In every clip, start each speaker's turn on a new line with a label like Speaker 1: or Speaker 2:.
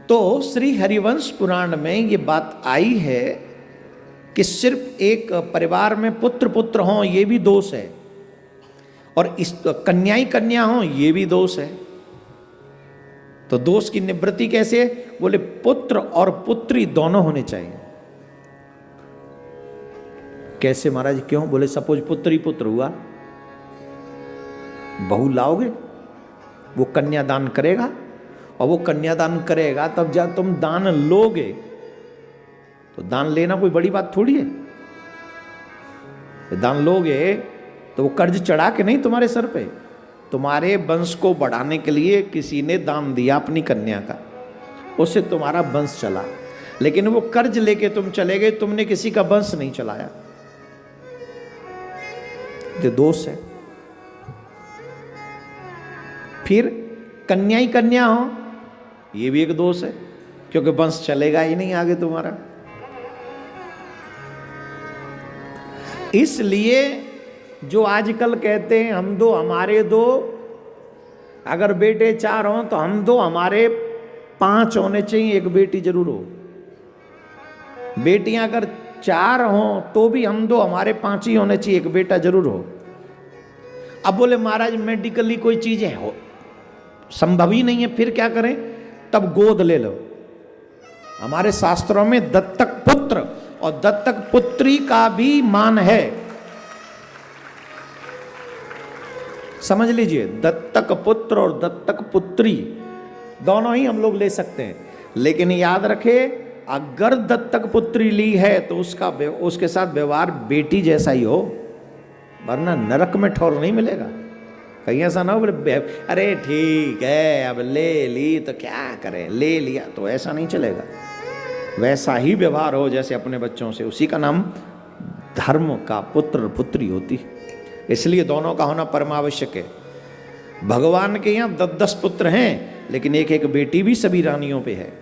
Speaker 1: तो श्री हरिवंश पुराण में ये बात आई है कि सिर्फ एक परिवार में पुत्र पुत्र हों ये भी दोष है, और इस कन्या ही कन्या हों ये भी दोष है। तो दोष की निवृत्ति कैसे? बोले पुत्र और पुत्री दोनों होने चाहिए। कैसे महाराज, क्यों? बोले सपोज पुत्र ही पुत्र हुआ, बहू लाओगे, वो कन्यादान करेगा, और वो कन्यादान करेगा तब जब तुम दान लोगे, तो दान लेना कोई बड़ी बात थोड़ी है। दान लोगे तो वो कर्ज चढ़ा के नहीं तुम्हारे सर पे, तुम्हारे वंश को बढ़ाने के लिए किसी ने दान दिया अपनी कन्या का, उससे तुम्हारा वंश चला। लेकिन वो कर्ज लेके तुम चले गए, तुमने किसी का वंश नहीं चलाया, ये दोष है। फिर कन्या ही कन्या हो ये भी एक दोष है, क्योंकि वंश चलेगा ही नहीं आगे तुम्हारा। इसलिए जो आजकल कहते हैं हम दो हमारे दो, अगर बेटे 4 हों तो हम दो हमारे 5 होने चाहिए, एक बेटी जरूर हो। बेटियां अगर 4 हों तो भी हम दो हमारे 5 ही होने चाहिए, एक बेटा जरूर हो। अब बोले महाराज मेडिकली कोई चीजें हो संभव ही नहीं है, फिर क्या करें? तब गोद ले लो। हमारे शास्त्रों में दत्तक पुत्र और दत्तक पुत्री का भी मान है, समझ लीजिए। दत्तक पुत्र और दत्तक पुत्री दोनों ही हम लोग ले सकते हैं, लेकिन याद रखे अगर दत्तक पुत्री ली है तो उसके साथ व्यवहार बेटी जैसा ही हो, वरना नरक में ठौर नहीं मिलेगा। कहीं ऐसा ना हो बोले अरे ठीक है अब ले ली तो क्या करें, ले लिया तो ऐसा नहीं चलेगा। वैसा ही व्यवहार हो जैसे अपने बच्चों से, उसी का नाम धर्म का पुत्र पुत्री होती। इसलिए दोनों का होना परमावश्यक है। भगवान के यहाँ 10-10 पुत्र हैं, लेकिन एक एक बेटी भी सभी रानियों पे है।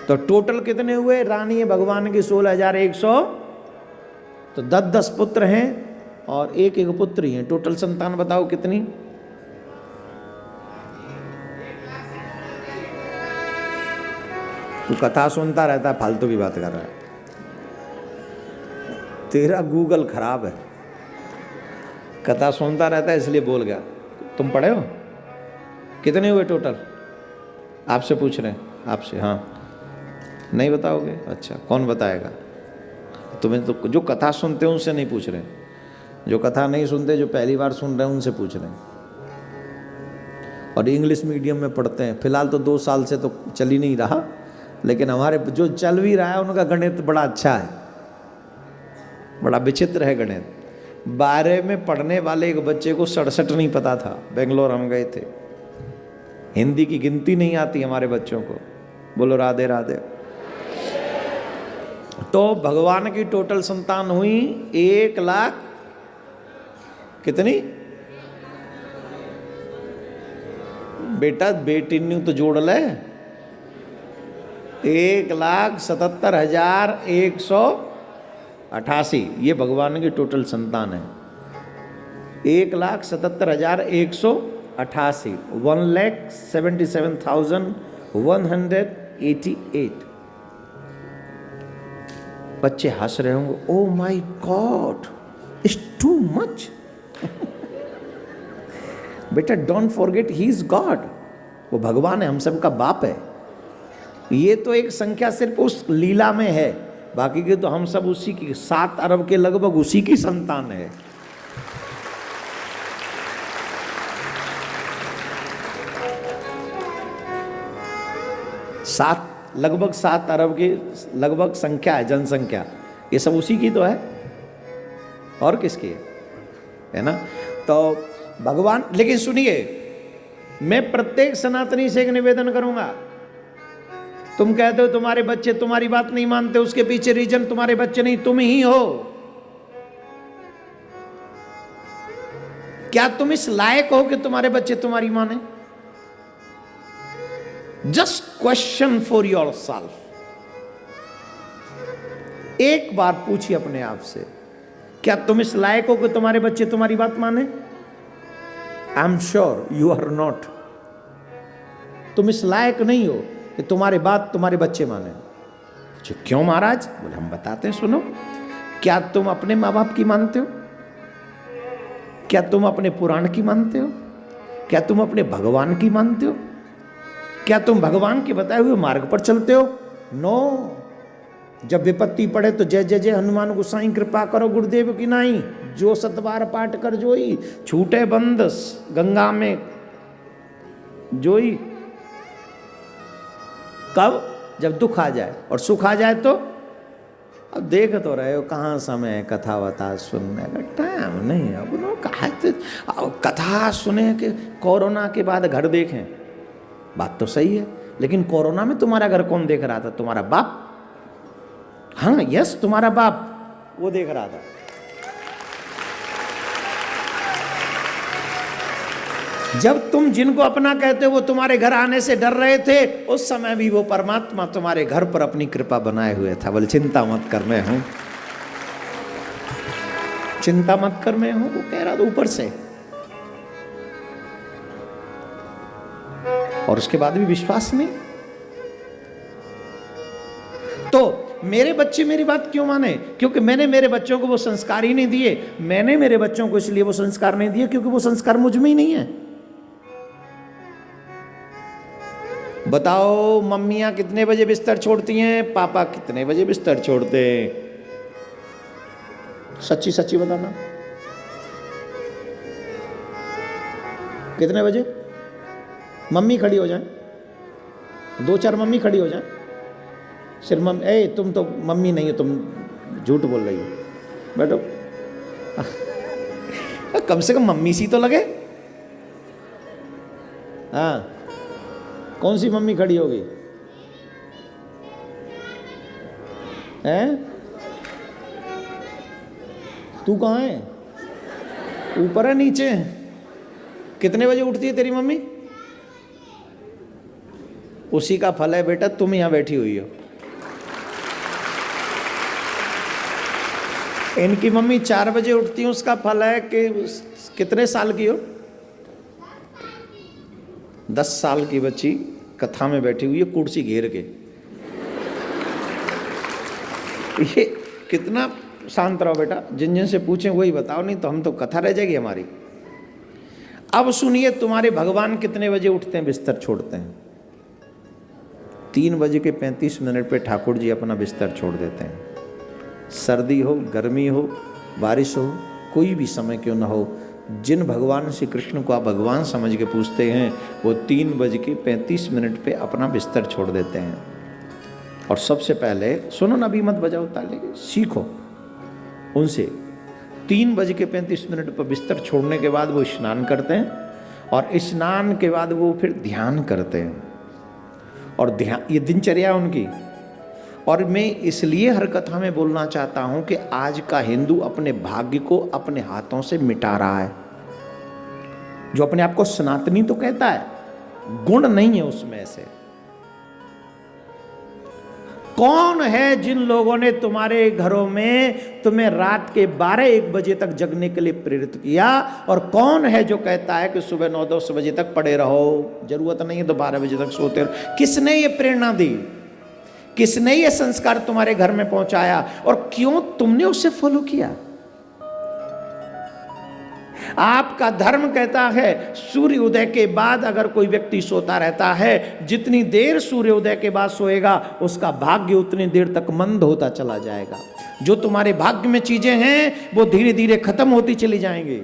Speaker 1: तो टोटल कितने हुए? रानी है भगवान की 16,100, तो 10-10 पुत्र हैं और एक एक पुत्री हैं। टोटल संतान बताओ कितनी? तू कथा सुनता रहता है, फालतू की बात कर रहा है। तेरा गूगल खराब है, कथा सुनता रहता है इसलिए बोल गया। तुम पढ़े हो? कितने हुए टोटल? आपसे पूछ रहे हैं, आपसे। हाँ, नहीं बताओगे? अच्छा, कौन बताएगा? तुम्हें तो जो कथा सुनते हैं उनसे नहीं पूछ रहे, जो कथा नहीं सुनते, जो पहली बार सुन रहे हैं उनसे पूछ रहे हैं। और इंग्लिश मीडियम में पढ़ते हैं। फिलहाल तो 2 साल से तो चल ही नहीं रहा, लेकिन हमारे जो चल भी रहा है उनका गणित बड़ा अच्छा है, बड़ा विचित्र है गणित। 12 में पढ़ने वाले एक बच्चे को 67 नहीं पता था। बेंगलोर हम गए थे, हिंदी की गिनती नहीं आती हमारे बच्चों को। बोलो राधे राधे। तो भगवान की टोटल संतान हुई 1 लाख कितनी? बेटा बेटी न्यू तो जोड़ ले, 1,77,188 ये भगवान की टोटल संतान है। 1,77,188, 1,77,188। बच्चे हंस रहे होंगे, oh my god it's too much. बेटा don't forget he is god, वो भगवान है, हम सबका बाप है। ये तो एक संख्या सिर्फ उस लीला में है, बाकी के तो हम सब उसी की 7 अरब के लगभग उसी की संतान है। लगभग 7 अरब की लगभग संख्या है, जनसंख्या, ये सब उसी की तो है, और किसकी है ना? तो भगवान, लेकिन सुनिए, मैं प्रत्येक सनातनी से एक निवेदन करूंगा। तुम कहते हो तुम्हारे बच्चे तुम्हारी बात नहीं मानते, उसके पीछे रीजन तुम्हारे बच्चे नहीं, तुम ही हो। क्या तुम इस लायक हो कि तुम्हारे बच्चे तुम्हारी माने? Just question for your self. एक बार पूछिए अपने आप से, क्या तुम इस लायक हो कि तुम्हारे बच्चे तुम्हारी बात माने? I am sure you are not. तुम इस लायक नहीं हो कि तुम्हारे बात तुम्हारे बच्चे माने। क्यों महाराज? बोले हम बताते हैं, सुनो। क्या तुम अपने माँ बाप की मानते हो? क्या तुम अपने पुराण की मानते हो? क्या तुम अपने भगवान की मानते हो? क्या तुम भगवान के बताए हुए मार्ग पर चलते हो? नो। जब विपत्ति पड़े तो जय जय जय हनुमान गोसाई कृपा करो गुरुदेव की नाई, जो सतबार पाठ कर जोई, छूटे बंद गंगा में जोई। कब? जब दुख आ जाए और सुख आ जाए तो। अब देख तो रहे हो कहाँ समय कथा वथा सुनने का टाइम नहीं है। अब लोग कहा कथा सुने कि कोरोना के बाद घर देखें, बात तो सही है, लेकिन कोरोना में तुम्हारा घर कौन देख रहा था? तुम्हारा बाप। हाँ यस, तुम्हारा बाप वो देख रहा था। जब तुम जिनको अपना कहते हो वो तुम्हारे घर आने से डर रहे थे, उस समय भी वो परमात्मा तुम्हारे घर पर अपनी कृपा बनाए हुए था। बोले चिंता मत कर मैं हूं, चिंता मत कर मैं हूं, वो कह रहा था ऊपर से। और उसके बाद भी विश्वास नहीं। तो मेरे बच्चे मेरी बात क्यों माने? क्योंकि मैंने मेरे बच्चों को वो संस्कार ही नहीं दिए। मैंने मेरे बच्चों को इसलिए वो संस्कार नहीं दिए क्योंकि वो संस्कार मुझ में ही नहीं है। बताओ मम्मियां कितने बजे बिस्तर छोड़ती हैं, पापा कितने बजे बिस्तर छोड़ते हैं? सच्ची सच्ची बताना, कितने बजे? मम्मी खड़ी हो जाए, दो चार मम्मी खड़ी हो जाए, सिर्फ मम्मी। ए तुम तो मम्मी नहीं हो, तुम झूठ बोल रही हो, बैठो। कम से कम मम्मी सी तो लगे। हाँ, कौन सी मम्मी खड़ी होगी? हैं? तू कहाँ है? ऊपर है नीचे? कितने बजे उठती है तेरी मम्मी? उसी का फल है बेटा, तुम यहां बैठी हुई हो। इनकी मम्मी 4 बजे उठती है, उसका फल है कि कितने साल की हो? 10 साल की बच्ची कथा में बैठी हुई है कुर्सी घेर के। ये कितना शांत रहो बेटा, जिन जिन से पूछें वही बताओ, नहीं तो हम तो कथा रह जाएगी हमारी। अब सुनिए, तुम्हारे भगवान कितने बजे उठते हैं, बिस्तर छोड़ते हैं? 3:35 पे ठाकुर जी अपना बिस्तर छोड़ देते हैं। सर्दी हो, गर्मी हो, बारिश हो, कोई भी समय क्यों ना हो, जिन भगवान श्री कृष्ण को आप भगवान समझ के पूछते हैं, वो 3:35 पे अपना बिस्तर छोड़ देते हैं। और सबसे पहले सुनो ना, अभी मत बजाओ ताली, सीखो उनसे। 3:35 पर बिस्तर छोड़ने के बाद वो स्नान करते हैं, और स्नान के बाद वो फिर ध्यान करते हैं। और ध्यान, ये दिनचर्या उनकी। और मैं इसलिए हर कथा में बोलना चाहता हूं कि आज का हिंदू अपने भाग्य को अपने हाथों से मिटा रहा है। जो अपने आप को सनातनी तो कहता है, गुण नहीं है उसमें से। कौन है जिन लोगों ने तुम्हारे घरों में तुम्हें रात के 12-1 बजे तक जगने के लिए प्रेरित किया? और कौन है जो कहता है कि सुबह 9-10 बजे तक पड़े रहो, जरूरत नहीं है तो 12 बजे तक सोते रहो? किसने ये प्रेरणा दी? किसने ये संस्कार तुम्हारे घर में पहुंचाया? और क्यों तुमने उसे फॉलो किया? आपका धर्म कहता है सूर्य उदय के बाद अगर कोई व्यक्ति सोता रहता है, जितनी देर सूर्य उदय के बाद सोएगा उसका भाग्य उतनी देर तक मंद होता चला जाएगा। जो तुम्हारे भाग्य में चीजें हैं वो धीरे धीरे खत्म होती चली जाएंगी।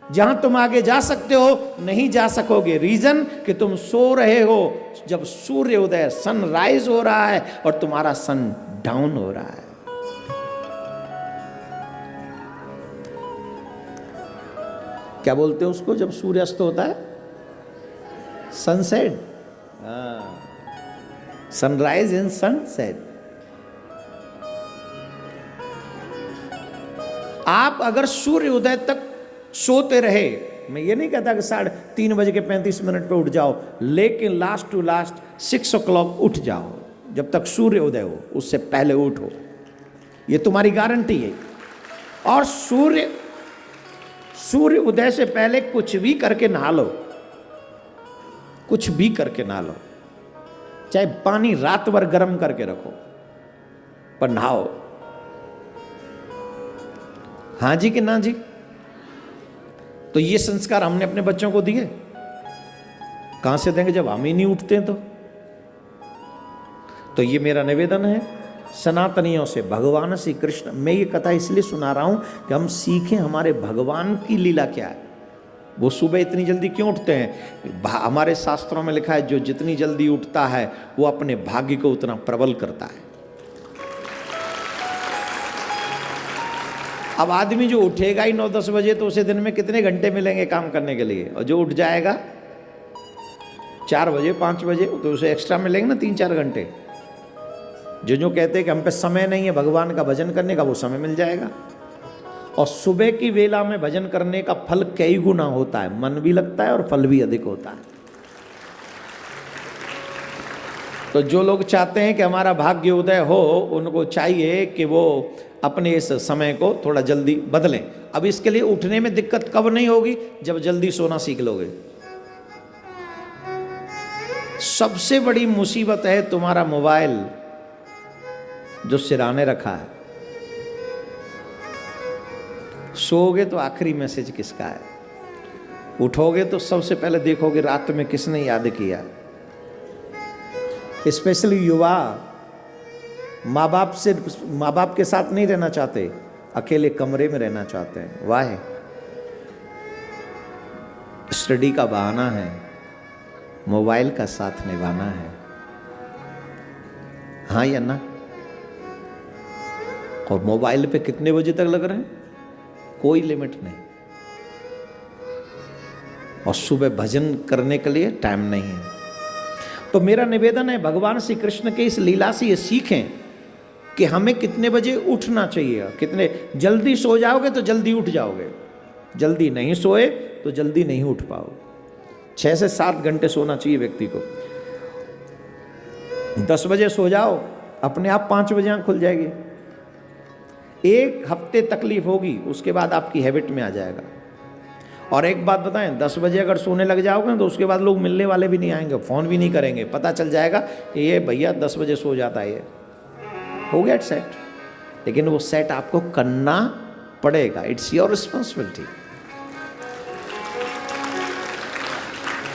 Speaker 1: जहां तुम आगे जा सकते हो नहीं जा सकोगे। रीजन कि तुम सो रहे हो जब सूर्य उदय, सनराइज हो रहा है और तुम्हारा सन डाउन हो रहा है। क्या बोलते हैं उसको जब सूर्यास्त होता है? सनसेट। Sunrise and sunset. आप अगर सूर्य उदय तक सोते रहे, मैं ये नहीं कहता कि 3:35 पे उठ जाओ, लेकिन लास्ट टू लास्ट 6 o'clock उठ जाओ। जब तक सूर्य उदय हो उससे पहले उठो, ये तुम्हारी गारंटी है। और सूर्य उदय से पहले कुछ भी करके नहा लो, कुछ भी करके नहा लो, चाहे पानी रात भर गर्म करके रखो, पर नहाओ। हाँ जी कि ना जी? तो ये संस्कार हमने अपने बच्चों को दिए, कहां से देंगे जब हम ही नहीं उठते? तो ये मेरा निवेदन है सनातनियों से, भगवान श्री कृष्ण। मैं ये कथा इसलिए सुना रहा हूं कि हम सीखें हमारे भगवान की लीला क्या है। वो सुबह इतनी जल्दी क्यों उठते हैं? हमारे शास्त्रों में लिखा है जो जितनी जल्दी उठता है वो अपने भाग्य को उतना प्रबल करता है। अब आदमी जो उठेगा ही 9-10 बजे तो उसे दिन में कितने घंटे मिलेंगे काम करने के लिए? और जो उठ जाएगा 4 बजे 5 बजे तो उसे एक्स्ट्रा मिलेंगे ना 3-4 घंटे। जो कहते हैं कि हम पे समय नहीं है भगवान का भजन करने का, वो समय मिल जाएगा। और सुबह की वेला में भजन करने का फल कई गुना होता है, मन भी लगता है और फल भी अधिक होता है। तो जो लोग चाहते हैं कि हमारा भाग्य उदय हो, उनको चाहिए कि वो अपने इस समय को थोड़ा जल्दी बदलें। अब इसके लिए उठने में दिक्कत कब नहीं होगी? जब जल्दी सोना सीख लोगे। सबसे बड़ी मुसीबत है तुम्हारा मोबाइल जो सिराने रखा है। सोओगे तो आखिरी मैसेज किसका है, उठोगे तो सबसे पहले देखोगे रात में किसने याद किया। स्पेशली युवा माँ बाप के साथ नहीं रहना चाहते, अकेले कमरे में रहना चाहते हैं। वाह, स्टडी का बहाना है, मोबाइल का साथ निभाना है। हाँ या ना? और मोबाइल पे कितने बजे तक लग रहे हैं? कोई लिमिट नहीं। और सुबह भजन करने के लिए टाइम नहीं है। तो मेरा निवेदन है भगवान श्री कृष्ण के इस लीला से ये सीखें कि हमें कितने बजे उठना चाहिए। कितने जल्दी सो जाओगे तो जल्दी उठ जाओगे, जल्दी नहीं सोए तो जल्दी नहीं उठ पाओगे। 6 से 7 घंटे सोना चाहिए व्यक्ति को। 10 बजे सो जाओ, अपने आप 5 बजे आँख खुल जाएगी। 1 हफ्ते तकलीफ होगी, उसके बाद आपकी हैबिट में आ जाएगा। और एक बात बताएं, 10 बजे अगर सोने लग जाओगे तो उसके बाद लोग मिलने वाले भी नहीं आएंगे, फ़ोन भी नहीं करेंगे। पता चल जाएगा कि ये भैया 10 बजे सो जाता है, ये हो गया सेट। लेकिन वो सेट आपको करना पड़ेगा, इट्स योर रिस्पॉन्सिबिलिटी।